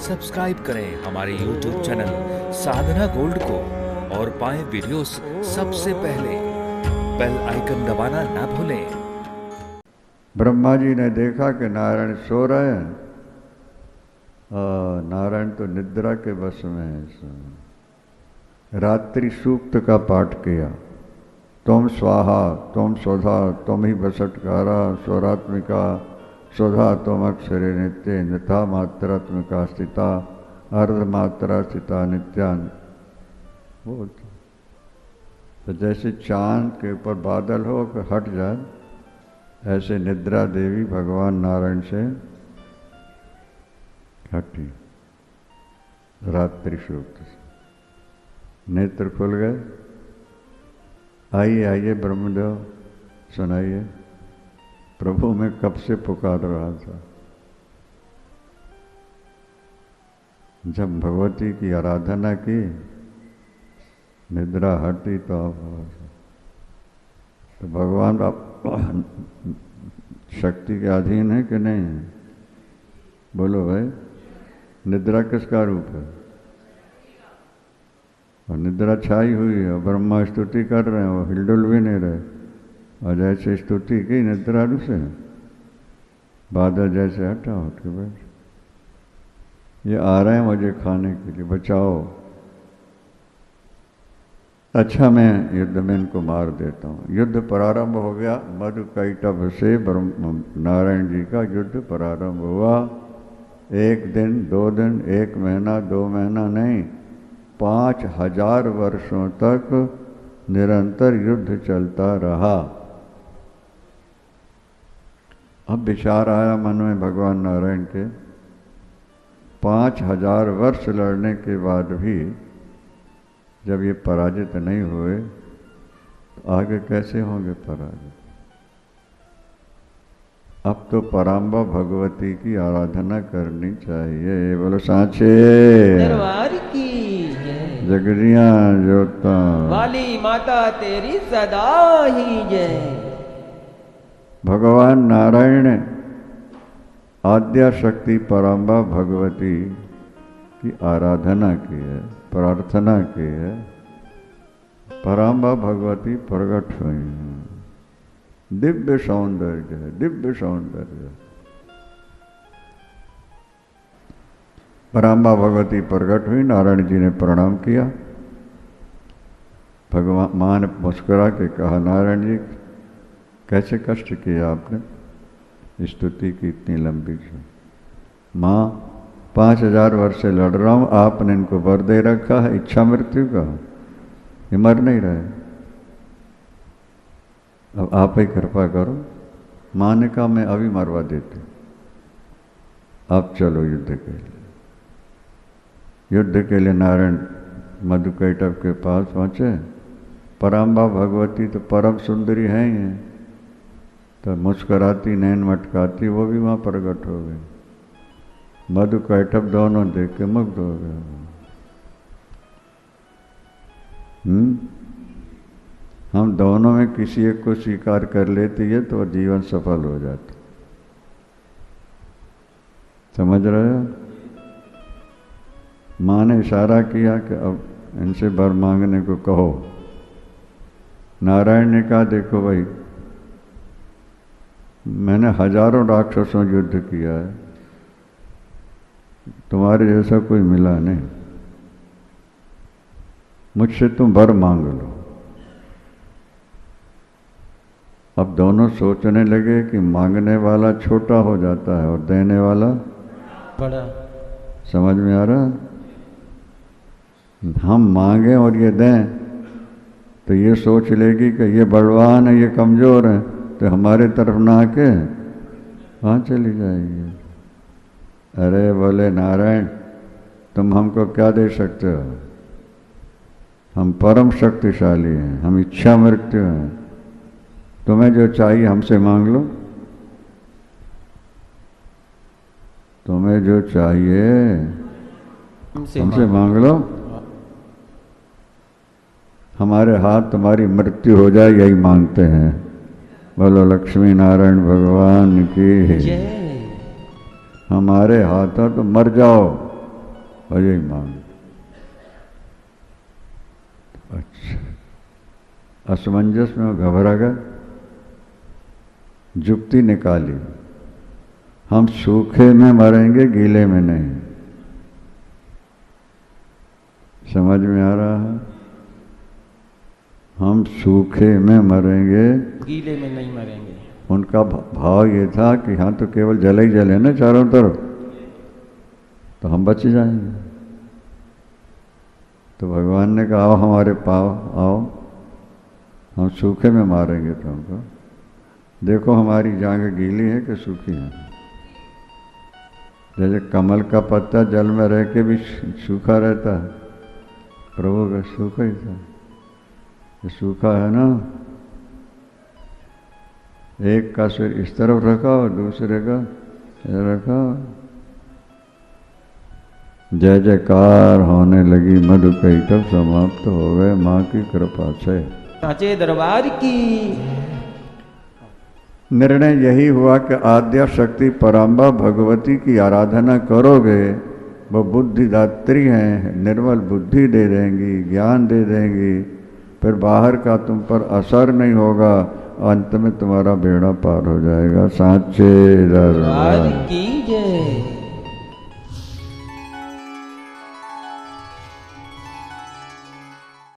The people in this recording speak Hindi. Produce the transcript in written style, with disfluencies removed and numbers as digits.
सब्सक्राइब करें हमारे YouTube चैनल साधना गोल्ड को और पाएं वीडियोस सबसे पहले। बेल आइकन दबाना ना भूलें। ब्रह्मा जी ने देखा कि नारायण सो रहे हैं। नारायण तो निद्रा के बस में है। रात्रि सूक्त का पाठ किया। तुम स्वाहा तुम स्वधा तुम ही बसटकारा स्वरात्मिका स्वधा तुम अक्षरे नित्य निथा मात्रात्मिका स्थिता अर्धमात्रा स्थिता नित्यान। वो तो जैसे चांद के ऊपर बादल हो कि हट जाए, ऐसे निद्रा देवी भगवान नारायण से हटी। रात्रि सूक्त से नेत्र खुल गए। आइए आइए ब्रह्मदेव, सुनाइए। प्रभु मैं कब से पुकार रहा था। जब भगवती की आराधना की, निद्रा हटी तो भगवान आप शक्ति के अधीन है कि नहीं? बोलो भाई, निद्रा किसका रूप है? और निद्रा छाई हुई है और ब्रह्मा स्तुति कर रहे हैं, वो हिलडुल भी नहीं रहे। और जैसे स्तुति की निद्रा से बादल जैसे हटा उठ के बैठ, ये आ रहे हैं मुझे खाने के लिए, बचाओ। अच्छा मैं युद्ध में इनको मार देता हूँ। युद्ध प्रारंभ हो गया। मधु कैटभ से नारायण जी का युद्ध प्रारंभ हुआ। 1 दिन 2 दिन 1 महीना 2 महीना नहीं, 5000 वर्षों तक निरंतर युद्ध चलता रहा। अब विचार आया मन में भगवान नारायण के, 5000 वर्ष लड़ने के बाद भी जब ये पराजित नहीं हुए तो आगे कैसे होंगे पराजित? अब तो पराम्बा भगवती की आराधना करनी चाहिए। बोलो सांचे दरबार की जगरिया जोता वाली माता तेरी सदा ही जय। भगवान नारायण ने आद्या शक्ति पराम्बा भगवती की आराधना की है, प्रार्थना की है। पराम्बा भगवती प्रकट हुई है। दिव्य सौंदर्य है, दिव्य सौंदर्य। पराम्बा भगवती प्रकट हुई। नारायण जी ने प्रणाम किया। भगवान मां ने मुस्कुरा के कहा, नारायण जी कैसे कष्ट किया आपने, स्तुति की इतनी लंबी से। माँ 5000 वर्ष से लड़ रहा हूँ, आपने इनको वर दे रखा है इच्छा मृत्यु का, ये मर नहीं रहे। अब आप ही कृपा करो। माँ ने कहा मैं अभी मरवा देती, अब चलो युद्ध के लिए। युद्ध के लिए नारायण मधुकैटभ के पास पहुँचे। पराम्बा भगवती तो परम सुंदरी हैं ही हैं, तो मुस्कराती नैन मटकाती वो भी वहाँ प्रकट हो गई। मधुकैटभ दोनों देख के मुग्ध हो गए। हम दोनों में किसी एक को स्वीकार कर लेती है तो जीवन सफल हो जाता। समझ रहे हो? माँ ने इशारा किया कि अब इनसे वर मांगने को कहो। नारायण ने कहा देखो भाई, मैंने हजारों राक्षसों युद्ध किया है, तुम्हारे जैसा कोई मिला नहीं, मुझसे तुम वर मांग लो। अब दोनों सोचने लगे कि मांगने वाला छोटा हो जाता है और देने वाला बड़ा। समझ में आ रहा? हम मांगे और ये दें तो ये सोच लेगी कि ये बलवान है ये कमज़ोर है, तो हमारे तरफ ना आके वहाँ चली जाएगी। अरे बोले नारायण तुम हमको क्या दे सकते हो? हम परम शक्तिशाली हैं, हम इच्छा मृत्यु हैं। तुम्हें जो चाहिए हमसे मांग लो। तुम्हें जो चाहिए हमसे मांग लो। हमारे हाथ तुम्हारी मृत्यु हो जाए यही मांगते हैं। बोलो लक्ष्मी नारायण भगवान की। जय। हमारे हाथों तो मर जाओ और यही मांग। अच्छा, असमंजस में घबरा गए, जुक्ति निकाली, हम सूखे में मरेंगे गीले में नहीं। समझ में आ रहा है? हम सूखे में मरेंगे, गीले में नहीं मरेंगे। उनका भाव ये था कि हाँ तो केवल जल ही जल है ना चारों तरफ, तो हम बच जाएंगे। तो भगवान ने कहा आओ हमारे पाव आओ, हम सूखे में मारेंगे तुमको। देखो हमारी जांघें गीली हैं कि सूखी हैं। जैसे कमल का पत्ता जल में रह के भी सूखा रहता है, प्रभु का सूखा ही था, ये सूखा है ना। एक का सिर इस तरफ रखा और दूसरे का रखा। जय जयकार होने लगी, मधु कैटभ समाप्त हो गए माँ की कृपा से। साचे दरबार की। निर्णय यही हुआ कि आद्या शक्ति पराम्बा भगवती की आराधना करोगे, वो बुद्धिदात्री हैं, निर्मल बुद्धि दे देंगी, ज्ञान दे देंगी, फिर बाहर का तुम पर असर नहीं होगा, अंत में तुम्हारा बेड़ा पार हो जाएगा। साचे दरबार की जय।